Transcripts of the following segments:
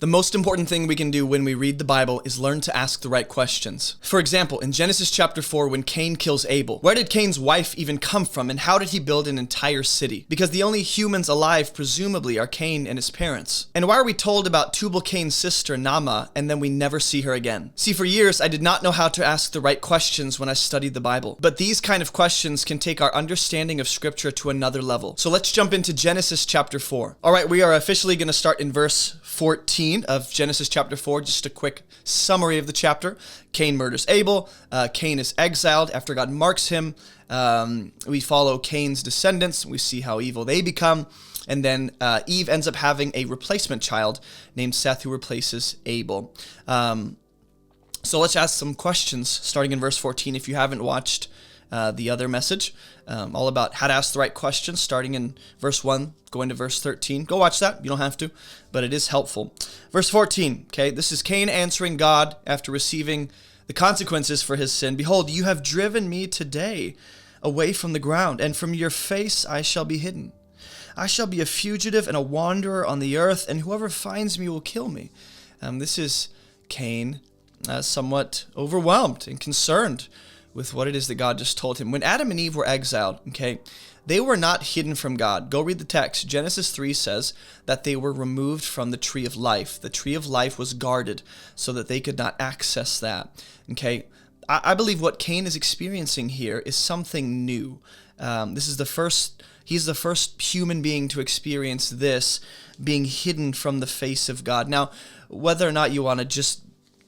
The most important thing we can do when we read the Bible is learn to ask the right questions. For example, in Genesis chapter 4, when Cain kills Abel, where did Cain's wife even come from, and how did he build an entire city? Because the only humans alive, presumably, are Cain and his parents. And why are we told about Tubal-Cain's sister, Naamah, and then we never see her again? See, for years, I did not know how to ask the right questions when I studied the Bible. But these kind of questions can take our understanding of Scripture to another level. So let's jump into Genesis chapter 4. All right, we are officially going to start in verse 14 of Genesis chapter 4, just a quick summary of the chapter. Cain murders Abel. Cain is exiled after God marks him. We follow Cain's descendants. We see how evil they become. And then Eve ends up having a replacement child named Seth who replaces Abel. So let's ask some questions starting in verse 14. If you haven't watched the other message, all about how to ask the right questions, starting in verse 1, going to verse 13. Go watch that. You don't have to, but it is helpful. Verse 14, okay, this is Cain answering God after receiving the consequences for his sin. Behold, you have driven me today away from the ground, and from your face I shall be hidden. I shall be a fugitive and a wanderer on the earth, and whoever finds me will kill me. This is Cain somewhat overwhelmed and concerned with what it is that God just told him. When Adam and Eve were exiled, okay, they were not hidden from God. Go read the text. Genesis 3 says that they were removed from the tree of life. The tree of life was guarded so that they could not access that. Okay, I believe what Cain is experiencing here is something new. He's the first human being to experience this, being hidden from the face of God. Now, whether or not you want to just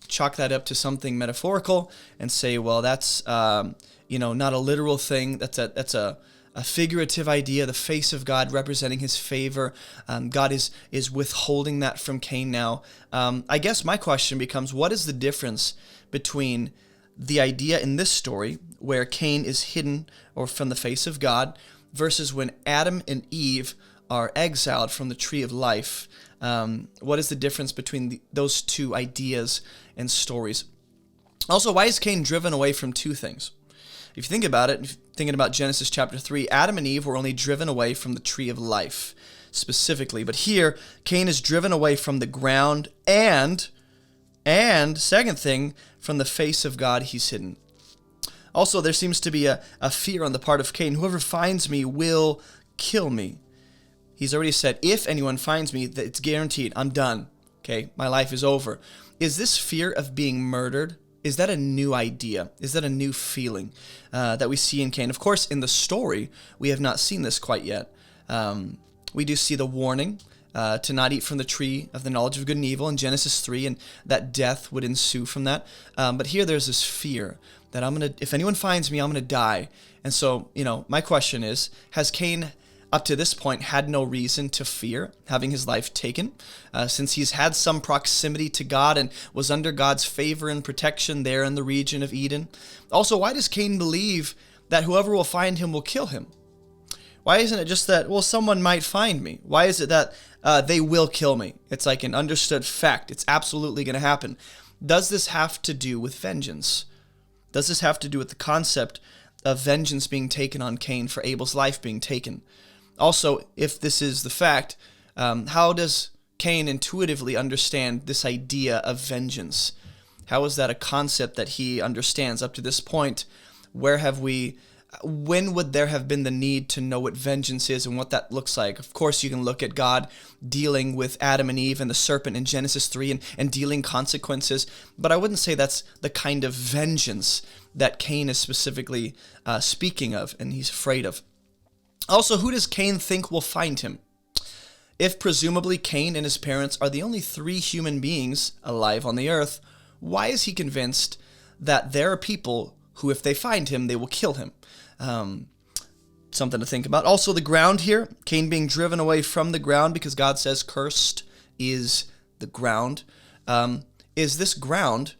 chalk that up to something metaphorical and say, well, that's not a literal thing. That's a figurative idea. The face of God representing His favor. God is withholding that from Cain now. I guess my question becomes, what is the difference between the idea in this story where Cain is hidden or from the face of God versus when Adam and Eve are exiled from the tree of life? What is the difference between those two ideas and stories? Also, why is Cain driven away from two things? If you think about it, thinking about Genesis chapter 3, Adam and Eve were only driven away from the tree of life, specifically. But here, Cain is driven away from the ground and second thing, from the face of God, he's hidden. Also, there seems to be a fear on the part of Cain. Whoever finds me will kill me. He's already said, if anyone finds me, that it's guaranteed, I'm done. Okay, my life is over. Is this fear of being murdered, is that a new idea? Is that a new feeling that we see in Cain? Of course, in the story, we have not seen this quite yet. We do see the warning to not eat from the tree of the knowledge of good and evil in Genesis 3, and that death would ensue from that. But here there's this fear that if anyone finds me, I'm going to die. And so, my question is, has Cain up to this point had no reason to fear having his life taken, since he's had some proximity to God and was under God's favor and protection there in the region of Eden? Also, why does Cain believe that whoever will find him will kill him? Why isn't it just that, well, someone might find me? Why is it that they will kill me? It's like an understood fact. It's absolutely going to happen. Does this have to do with vengeance? Does this have to do with the concept of vengeance being taken on Cain for Abel's life being taken? Also, if this is the fact, how does Cain intuitively understand this idea of vengeance? How is that a concept that he understands up to this point? When would there have been the need to know what vengeance is and what that looks like? Of course, you can look at God dealing with Adam and Eve and the serpent in Genesis 3 and dealing consequences, but I wouldn't say that's the kind of vengeance that Cain is specifically speaking of and he's afraid of. Also, who does Cain think will find him? If presumably Cain and his parents are the only three human beings alive on the earth, why is he convinced that there are people who, if they find him, they will kill him? Something to think about. Also, the ground here, Cain being driven away from the ground because God says, cursed is the ground. Is this ground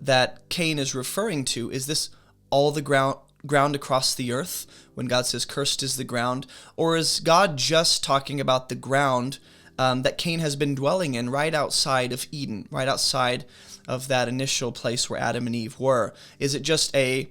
that Cain is referring to, is this all the ground across the earth when God says cursed is the ground? Or is God just talking about the ground that Cain has been dwelling in right outside of Eden, right outside of that initial place where Adam and Eve were? Is it just a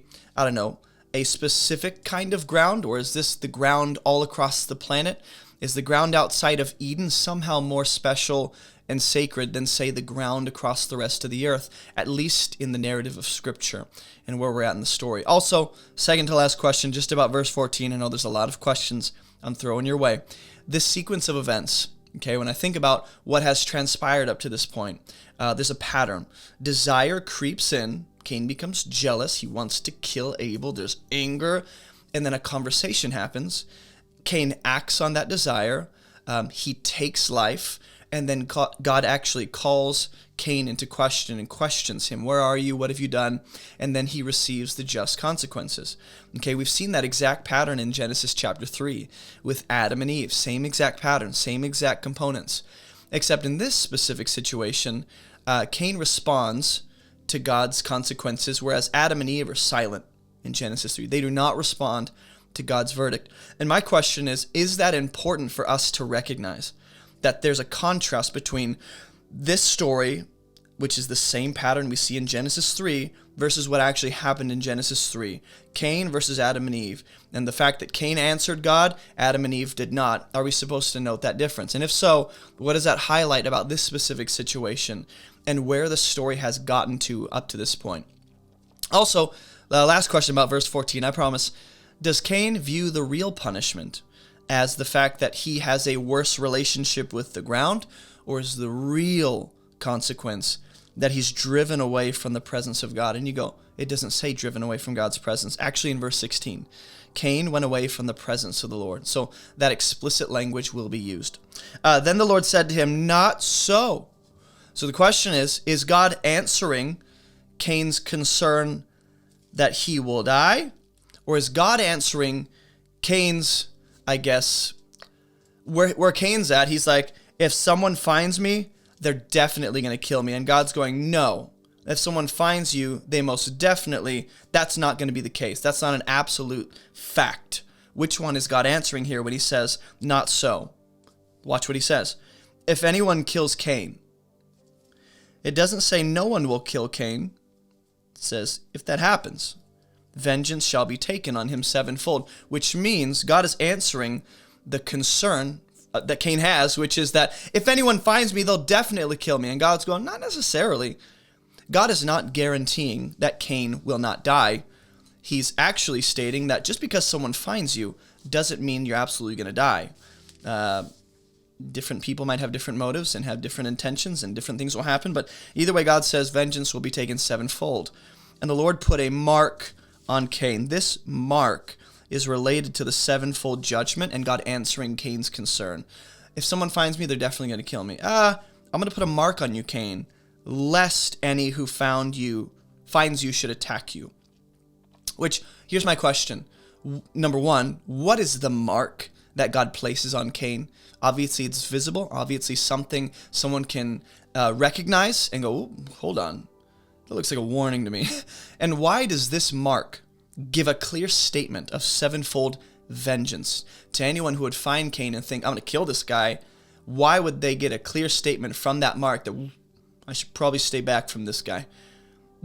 specific kind of ground, or is this the ground all across the planet? Is the ground outside of Eden somehow more special and sacred than, say, the ground across the rest of the earth, at least in the narrative of Scripture and where we're at in the story. Also, second to last question, just about verse 14. I know there's a lot of questions I'm throwing your way. This sequence of events, okay, when I think about what has transpired up to this point, there's a pattern. Desire creeps in. Cain becomes jealous. He wants to kill Abel. There's anger. And then a conversation happens. Cain acts on that desire. He takes life. And then God actually calls Cain into question and questions him. Where are you? What have you done? And then he receives the just consequences. Okay, we've seen that exact pattern in Genesis chapter 3 with Adam and Eve. Same exact pattern, same exact components. Except in this specific situation, Cain responds to God's consequences, whereas Adam and Eve are silent in Genesis 3. They do not respond to God's verdict. And my question is that important for us to recognize? That there's a contrast between this story, which is the same pattern we see in Genesis 3, versus what actually happened in Genesis 3. Cain versus Adam and Eve. And the fact that Cain answered God, Adam and Eve did not. Are we supposed to note that difference? And if so, what does that highlight about this specific situation and where the story has gotten to up to this point? Also, the last question about verse 14, I promise. Does Cain view the real punishment as the fact that he has a worse relationship with the ground, or is the real consequence that he's driven away from the presence of God? And you go, it doesn't say driven away from God's presence. Actually, in verse 16, Cain went away from the presence of the Lord. So that explicit language will be used. Then the Lord said to him, not so. So the question is God answering Cain's concern that he will die? Or is God answering Cain's, I guess, where Cain's at? He's like, if someone finds me, they're definitely going to kill me. And God's going, no. If someone finds you, they most definitely, that's not going to be the case. That's not an absolute fact. Which one is God answering here when he says, not so? Watch what he says. If anyone kills Cain, it doesn't say no one will kill Cain. It says, if that happens, vengeance shall be taken on him sevenfold, which means God is answering the concern that Cain has, which is that if anyone finds me, they'll definitely kill me. And God's going, not necessarily. God is not guaranteeing that Cain will not die. He's actually stating that just because someone finds you doesn't mean you're absolutely going to die. Different people might have different motives and have different intentions, and different things will happen. But either way, God says vengeance will be taken sevenfold. And the Lord put a mark on Cain. This mark is related to the sevenfold judgment and God answering Cain's concern. If someone finds me, they're definitely going to kill me. I'm going to put a mark on you, Cain, lest any who finds you should attack you. Which, here's my question. Number one, what is the mark that God places on Cain? Obviously, it's visible. Obviously, something someone can recognize and go, hold on. That looks like a warning to me. And why does this mark give a clear statement of sevenfold vengeance to anyone who would find Cain and think, I'm going to kill this guy? Why would they get a clear statement from that mark that I should probably stay back from this guy?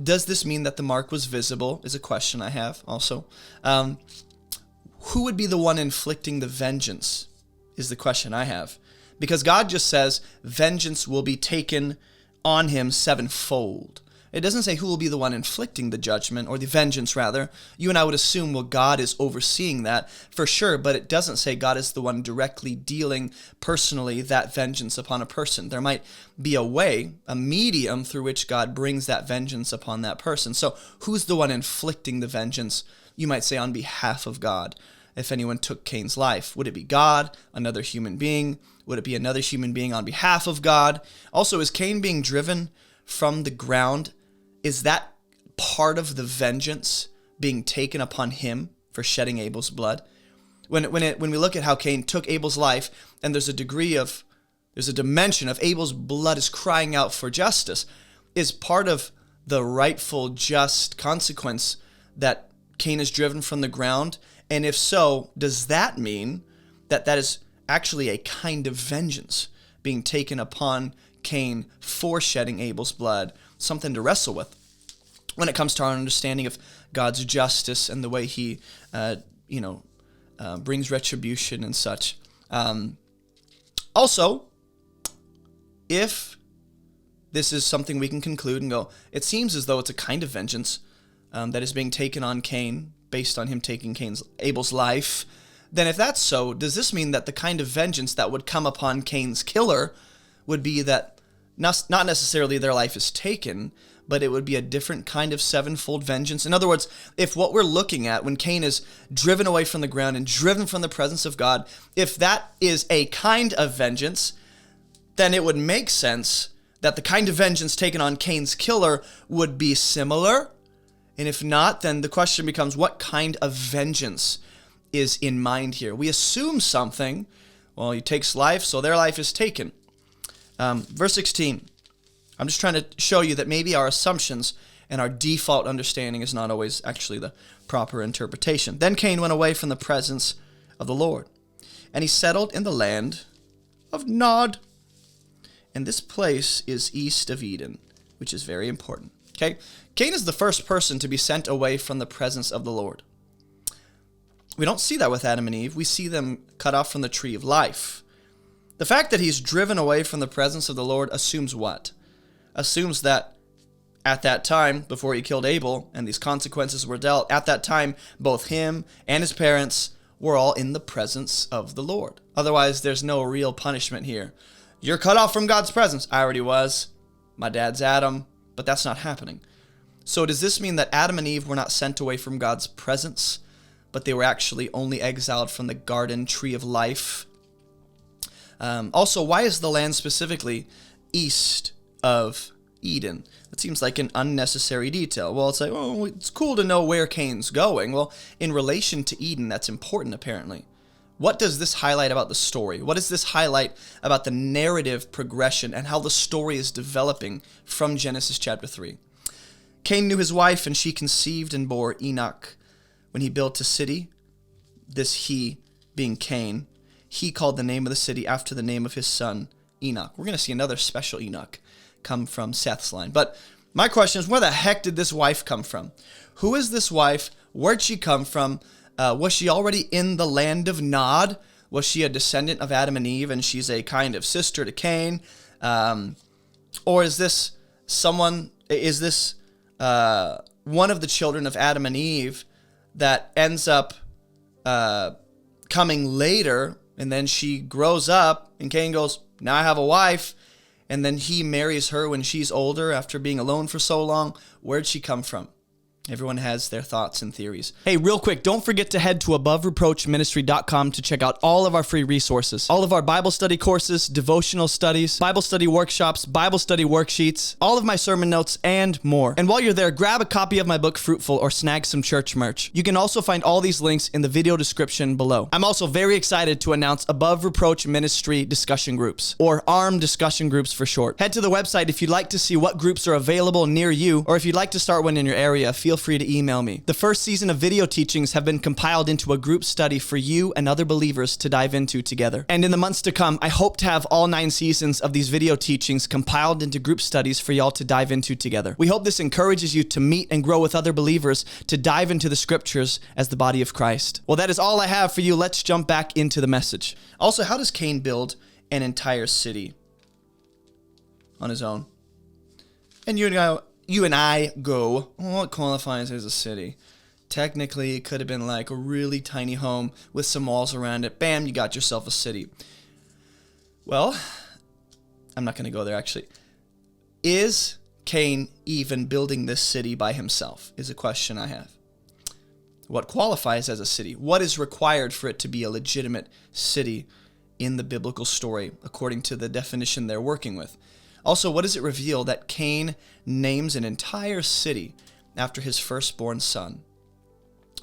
Does this mean that the mark was visible is a question I have also. Who would be the one inflicting the vengeance is the question I have. Because God just says vengeance will be taken on him sevenfold. It doesn't say who will be the one inflicting the judgment, or the vengeance rather. You and I would assume, well, God is overseeing that for sure, but it doesn't say God is the one directly dealing personally that vengeance upon a person. There might be a way, a medium through which God brings that vengeance upon that person. So who's the one inflicting the vengeance? You might say on behalf of God. If anyone took Cain's life, would it be God, another human being? Would it be another human being on behalf of God? Also, is Cain being driven from the ground? Is that part of the vengeance being taken upon him for shedding Abel's blood? When we look at how Cain took Abel's life, and there's a dimension of Abel's blood is crying out for justice, is part of the rightful just consequence that Cain is driven from the ground? And if so, does that mean that is actually a kind of vengeance being taken upon Cain for shedding Abel's blood? Something to wrestle with when it comes to our understanding of God's justice and the way he, brings retribution and such. Also, if this is something we can conclude and go, it seems as though it's a kind of vengeance that is being taken on Cain based on him taking Abel's life, then if that's so, does this mean that the kind of vengeance that would come upon Cain's killer would be that not necessarily their life is taken, but it would be a different kind of sevenfold vengeance? In other words, if what we're looking at when Cain is driven away from the ground and driven from the presence of God, if that is a kind of vengeance, then it would make sense that the kind of vengeance taken on Cain's killer would be similar. And if not, then the question becomes, what kind of vengeance is in mind here? We assume something. Well, he takes life, so their life is taken. Verse 16. I'm just trying to show you that maybe our assumptions and our default understanding is not always actually the proper interpretation. Then Cain went away from the presence of the Lord, and he settled in the land of Nod. And this place is east of Eden, which is very important. Okay? Cain is the first person to be sent away from the presence of the Lord. We don't see that with Adam and Eve. We see them cut off from the tree of life. The fact that he's driven away from the presence of the Lord assumes what? Assumes that at that time, before he killed Abel and these consequences were dealt, at that time, both him and his parents were all in the presence of the Lord. Otherwise, there's no real punishment here. You're cut off from God's presence. I already was. My dad's Adam, but that's not happening. So does this mean that Adam and Eve were not sent away from God's presence, but they were actually only exiled from the garden tree of life? Also, why is the land specifically east of Eden? It seems like an unnecessary detail. Well, it's like, oh, it's cool to know where Cain's going. Well, in relation to Eden, that's important apparently. What does this highlight about the story? What does this highlight about the narrative progression and how the story is developing from Genesis chapter 3? Cain knew his wife, and she conceived and bore Enoch. When he built a city, this he being Cain, he called the name of the city after the name of his son, Enoch. We're going to see another special Enoch come from Seth's line. But my question is, where the heck did this wife come from? Who is this wife? Where'd she come from? Was she already in the land of Nod? Was she a descendant of Adam and Eve, and she's a kind of sister to Cain? Or is this one of the children of Adam and Eve that ends up coming later, and then she grows up, and Cain goes, now I have a wife, and then he marries her when she's older after being alone for so long? Where'd she come from? Everyone has their thoughts and theories. Hey, real quick, don't forget to head to abovereproachministry.com to check out all of our free resources. All of our Bible study courses, devotional studies, Bible study workshops, Bible study worksheets, all of my sermon notes, and more. And while you're there, grab a copy of my book, Fruitful, or snag some church merch. You can also find all these links in the video description below. I'm also very excited to announce Above Reproach Ministry discussion groups, or ARM discussion groups for short. Head to the website if you'd like to see what groups are available near you, or if you'd like to start one in your area, feel free to email me. The first season of video teachings have been compiled into a group study for you and other believers to dive into together. And in the months to come, I hope to have all 9 seasons of these video teachings compiled into group studies for y'all to dive into together. We hope this encourages you to meet and grow with other believers to dive into the scriptures as the body of Christ. Well, that is all I have for you. Let's jump back into the message. Also, how does Cain build an entire city on his own? And you and I go, what qualifies as a city? Technically, it could have been like a really tiny home with some walls around it. Bam, you got yourself a city. Well, I'm not going to go there actually. Is Cain even building this city by himself is a question I have. What qualifies as a city? What is required for it to be a legitimate city in the biblical story, according to the definition they're working with? Also, what does it reveal that Cain names an entire city after his firstborn son?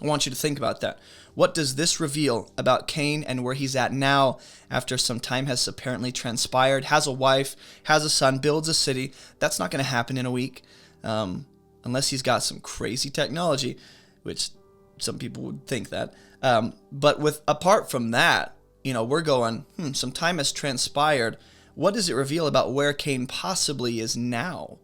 I want you to think about that. What does this reveal about Cain and where he's at now after some time has apparently transpired, has a wife, has a son, builds a city? That's not going to happen in a week unless he's got some crazy technology, which some people would think that. But apart from that, we're going, some time has transpired. What does it reveal about where Cain possibly is now?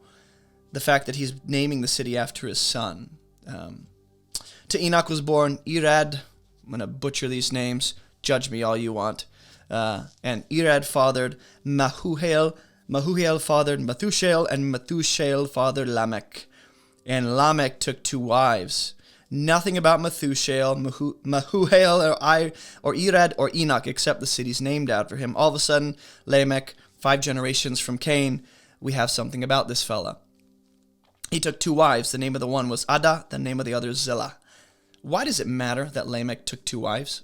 The fact that he's naming the city after his son. To Enoch was born Irad. I'm going to butcher these names. Judge me all you want. And Irad fathered Mahuhael. Mahuhiel fathered Methusael, and Methusael fathered Lamech. And Lamech took 2 wives. Nothing about Methusael, Mahuhiel, or Irad, or Enoch, except the cities named after him. All of a sudden, Lamech, 5 generations from Cain, we have something about this fella. He took 2 wives. The name of the one was Ada, the name of the other Zillah. Why does it matter that Lamech took 2 wives?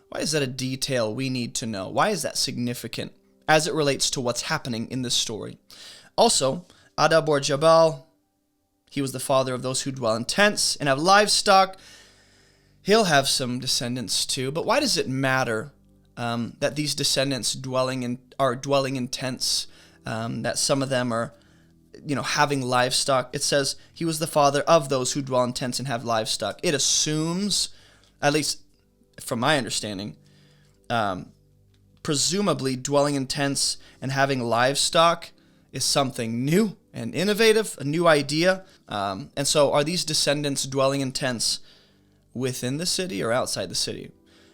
Why is that a detail we need to know? Why is that significant as it relates to what's happening in this story? Also, Ada bore Jabal. He was the father of those who dwell in tents and have livestock. He'll have some descendants too. But why does it matter that these descendants are dwelling in tents, that some of them are having livestock? It says he was the father of those who dwell in tents and have livestock. It assumes, at least from my understanding, presumably dwelling in tents and having livestock is something new and innovative, a new idea. And so are these descendants dwelling in tents within the city or outside the city?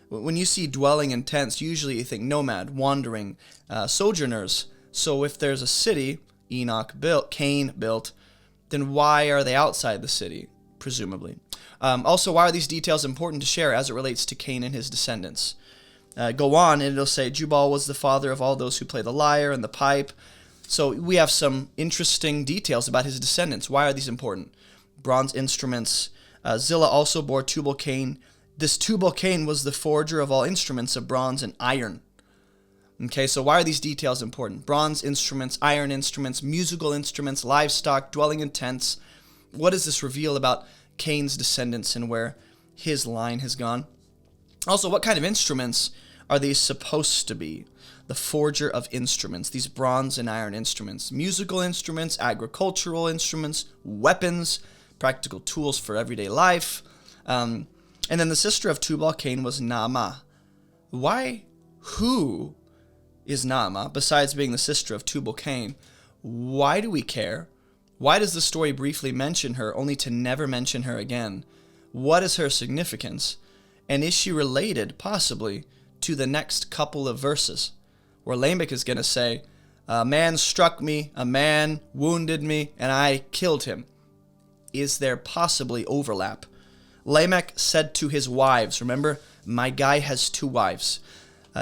When you see dwelling in tents, usually you think nomad, wandering, sojourners. So if there's a city Cain built, then why are they outside the city, presumably? Also, why are these details important to share as it relates to Cain and his descendants? Go on, and it'll say Jubal was the father of all those who play the lyre and the pipe. So we have some interesting details about his descendants. Why are these important? Bronze instruments. Zillah also bore Tubal-Cain. This Tubal-Cain was the forger of all instruments of bronze and iron. Okay, so why are these details important? Bronze instruments, iron instruments, musical instruments, livestock, dwelling in tents. What does this reveal about Cain's descendants and where his line has gone? Also, what kind of instruments are these supposed to be? The forger of instruments, these bronze and iron instruments, musical instruments, agricultural instruments, weapons, practical tools for everyday life. And then the sister of Tubal-Cain was Naamah. Who is Naamah, besides being the sister of Tubal-Cain? Why do we care? Why does the story briefly mention her, only to never mention her again? What is her significance? And is she related, possibly, to the next couple of verses, where Lamech is going to say, a man struck me, a man wounded me, and I killed him? Is there possibly overlap? Lamech said to his wives, remember, my guy has 2 wives.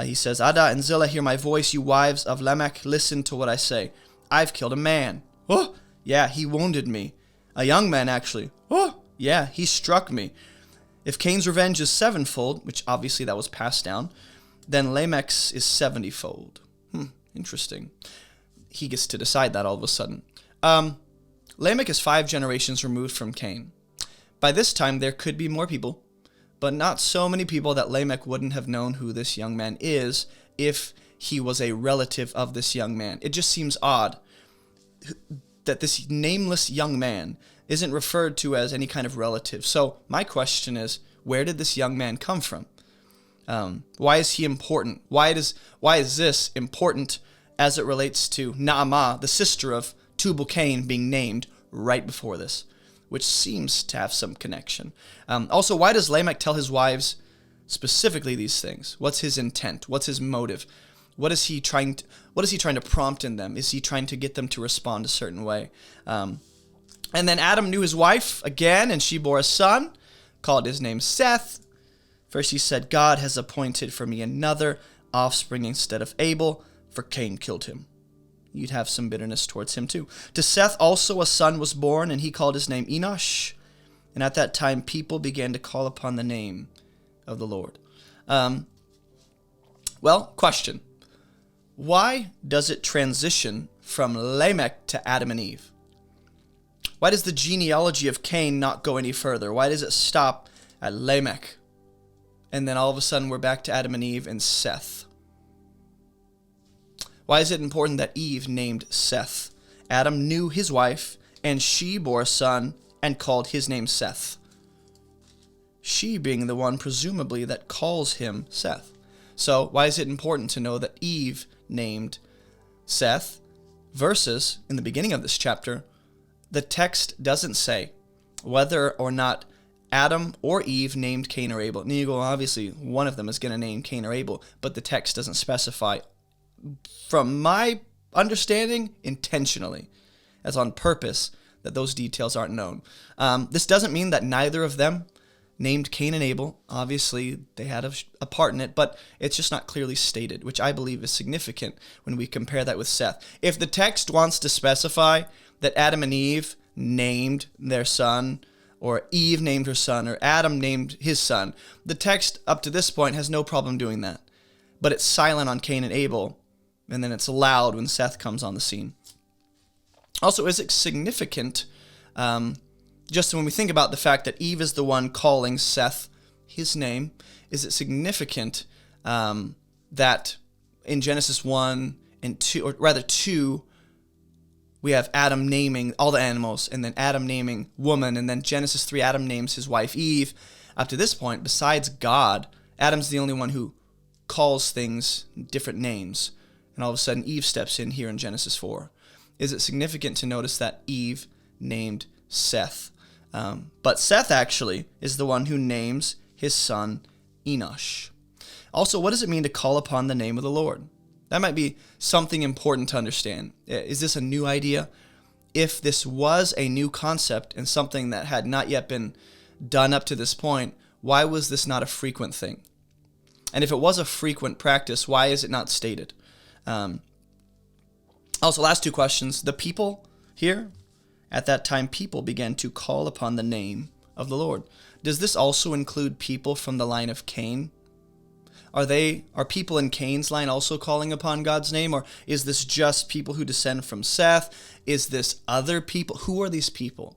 He says, Ada and Zillah, hear my voice, you wives of Lamech, listen to what I say. I've killed a man. Oh, yeah, he wounded me. A young man, actually. Oh, yeah, he struck me. If Cain's revenge is 7-fold, which obviously that was passed down, then Lamech's is 70-fold. Interesting. He gets to decide that all of a sudden. Lamech is 5 generations removed from Cain. By this time, there could be more people, but not so many people that Lamech wouldn't have known who this young man is if he was a relative of this young man. It just seems odd that this nameless young man isn't referred to as any kind of relative. So my question is, where did this young man come from? Why is he important? Why is this important as it relates to Naamah, the sister of Tubal-Cain, being named right before this, which seems to have some connection? Also, why does Lamech tell his wives specifically these things? What's his intent? What's his motive? What is he trying to prompt in them? Is he trying to get them to respond a certain way? And then Adam knew his wife again, and she bore a son, called his name Seth. First he said, God has appointed for me another offspring instead of Abel, for Cain killed him. You'd have some bitterness towards him too. To Seth also a son was born, and he called his name Enosh. And at that time people began to call upon the name of the Lord. Question. Why does it transition from Lamech to Adam and Eve? Why does the genealogy of Cain not go any further? Why does it stop at Lamech? And then all of a sudden we're back to Adam and Eve and Seth. Why is it important that Eve named Seth? Adam knew his wife, and she bore a son and called his name Seth. She being the one, presumably, that calls him Seth. So why is it important to know that Eve named Seth versus, in the beginning of this chapter, the text doesn't say whether or not Adam or Eve named Cain or Abel. And you go, obviously, one of them is going to name Cain or Abel, but the text doesn't specify. From my understanding intentionally, as on purpose, that those details aren't known. This doesn't mean that neither of them named Cain and Abel. Obviously, they had a part in it, but it's just not clearly stated, which I believe is significant when we compare that with Seth. If the text wants to specify that Adam and Eve named their son, or Eve named her son, or Adam named his son, the text up to this point has no problem doing that. But it's silent on Cain and Abel, and then it's loud when Seth comes on the scene. Also, is it significant, just when we think about the fact that Eve is the one calling Seth his name, is it significant that in Genesis 1 and 2, or rather 2, we have Adam naming all the animals, and then Adam naming woman, and then Genesis 3, Adam names his wife Eve. Up to this point, besides God, Adam's the only one who calls things different names, and all of a sudden Eve steps in here in Genesis 4. Is it significant to notice that Eve named Seth? But Seth actually is the one who names his son Enosh. Also, what does it mean to call upon the name of the Lord? That might be something important to understand. Is this a new idea? If this was a new concept and something that had not yet been done up to this point, why was this not a frequent thing? And if it was a frequent practice, why is it not stated? Also, last two questions. The people here, at that time, people began to call upon the name of the Lord. Does this also include people from the line of Cain? Are people in Cain's line also calling upon God's name, or is this just people who descend from Seth? Is this other people? Who are these people?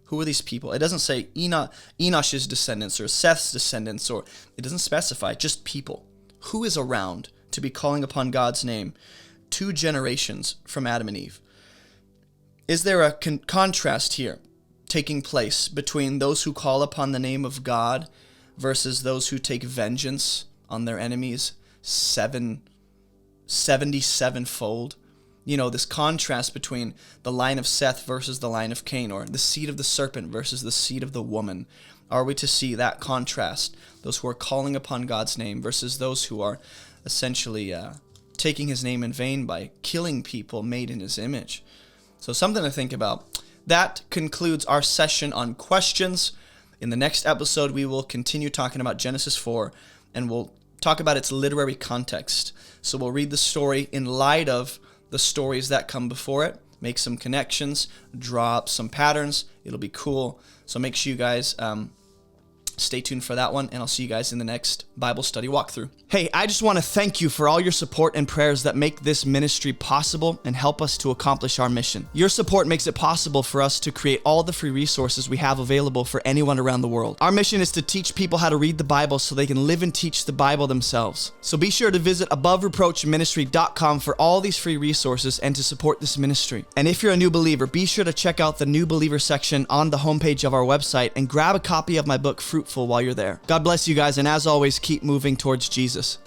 Who are these people? It doesn't say Enosh's descendants or Seth's descendants, or it doesn't specify, just people. Who is around to be calling upon God's name 2 generations from Adam and Eve? Is there a contrast here taking place between those who call upon the name of God versus those who take vengeance on their enemies 77-fold? You know, this contrast between the line of Seth versus the line of Cain, or the seed of the serpent versus the seed of the woman. Are we to see that contrast? Those who are calling upon God's name versus those who are essentially taking his name in vain by killing people made in his image. So something to think about. That concludes our session on questions. In the next episode, we will continue talking about Genesis 4, and we'll talk about its literary context. So we'll read the story in light of the stories that come before it, make some connections, draw up some patterns. It'll be cool. So make sure you guys stay tuned for that one, and I'll see you guys in the next Bible study walkthrough. Hey, I just want to thank you for all your support and prayers that make this ministry possible and help us to accomplish our mission. Your support makes it possible for us to create all the free resources we have available for anyone around the world. Our mission is to teach people how to read the Bible so they can live and teach the Bible themselves. So be sure to visit abovereproachministry.com for all these free resources and to support this ministry. And if you're a new believer, be sure to check out the new believer section on the homepage of our website and grab a copy of my book, Fruitful, while you're there. God bless you guys, and as always, keep moving towards Jesus.